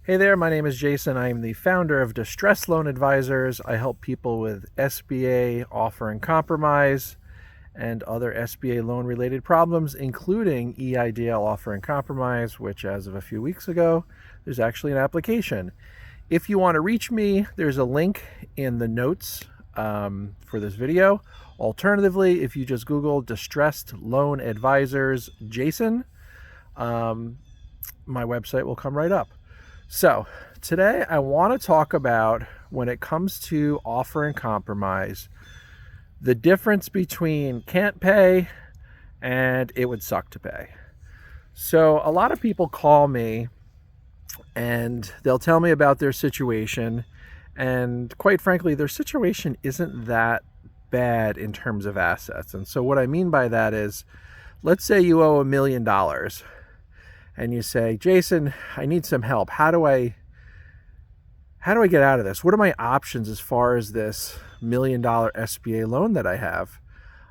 Hey there, my name is Jason. I am the founder of Distress Loan Advisors. I help people with SBA offer and compromise and other SBA loan related problems, including EIDL offer and compromise, which as of a few weeks ago, there's actually an application. If you want to reach me, there's a link in the notes for this video. Alternatively, if you just Google Distressed Loan Advisors Jason, my website will come right up. So today I want to talk about, when it comes to offer and compromise, the difference between can't pay and it would suck to pay. So a lot of people call me and they'll tell me about their situation, and quite frankly, their situation isn't that bad in terms of assets. And so what I mean by that is, let's say you owe $1 million and you say, Jason, I need some help. How do I get out of this? What are my options as far as this $1 million SBA loan that I have?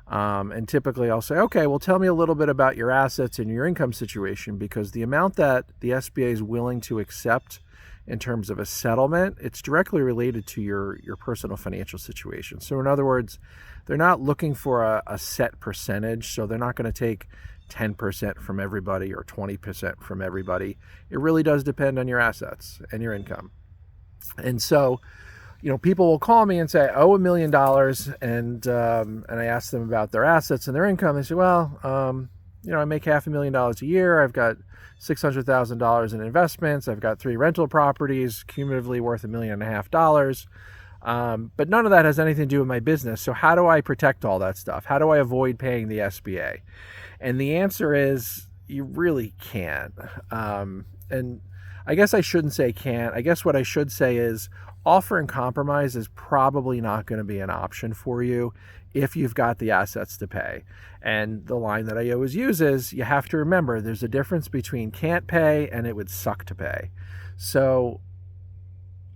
And typically I'll say, okay, well, tell me a little bit about your assets and your income situation, because the amount that the SBA is willing to accept in terms of a settlement, it's directly related to your personal financial situation. So in other words, they're not looking for a set percentage. So they're not going to take 10% from everybody or 20% from everybody. It really does depend on your assets and your income. And so, people will call me and say, I owe $1 million, and I ask them about their assets and their income. They say, well, I make $500,000 a year. I've got $600,000 in investments. I've got 3 rental properties, cumulatively worth $1.5 million. But none of that has anything to do with my business. So how do I protect all that stuff? How do I avoid paying the SBA? And the answer is, you really can't. And I guess I shouldn't say can't. I guess what I should say is, offer and compromise is probably not going to be an option for you if you've got the assets to pay. And the line that I always use is, you have to remember there's a difference between can't pay and it would suck to pay. So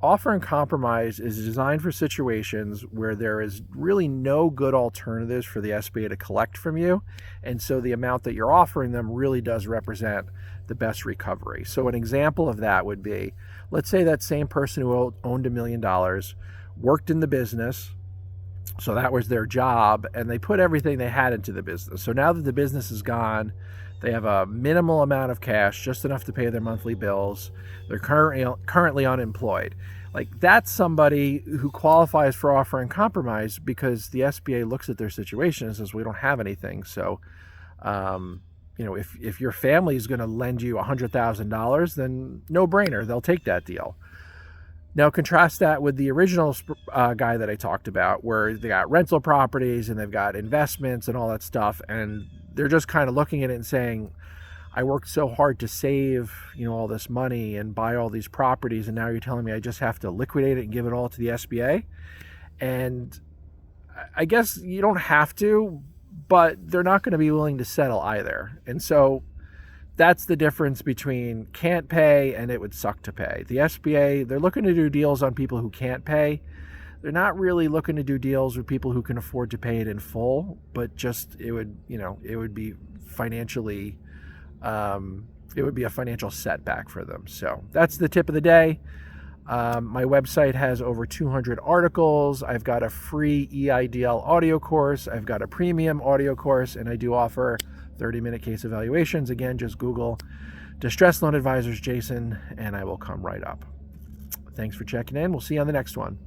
offer and compromise is designed for situations where there is really no good alternatives for the SBA to collect from you. And so the amount that you're offering them really does represent the best recovery. So an example of that would be, let's say that same person who owned $1 million worked in the business. So that was their job, and they put everything they had into the business. So now that the business is gone, they have a minimal amount of cash, just enough to pay their monthly bills. They're currently unemployed. Like, that's somebody who qualifies for offer and compromise, because the SBA looks at their situation and says, we don't have anything. So, if your family is going to lend you $100,000, then no brainer, they'll take that deal. Now contrast that with the original guy that I talked about, where they got rental properties and they've got investments and all that stuff, and they're just kind of looking at it and saying, I worked so hard to save, all this money and buy all these properties, and now you're telling me I just have to liquidate it and give it all to the SBA? And I guess you don't have to, but they're not going to be willing to settle either. And so that's the difference between can't pay and it would suck to pay. The SBA, they're looking to do deals on people who can't pay. They're not really looking to do deals with people who can afford to pay it in full, but just it would be financially, it would be a financial setback for them. So that's the tip of the day. My website has over 200 articles. I've got a free EIDL audio course. I've got a premium audio course, and I do offer 30-minute case evaluations. Again, just Google Distress Loan Advisors Jason, and I will come right up. Thanks for checking in. We'll see you on the next one.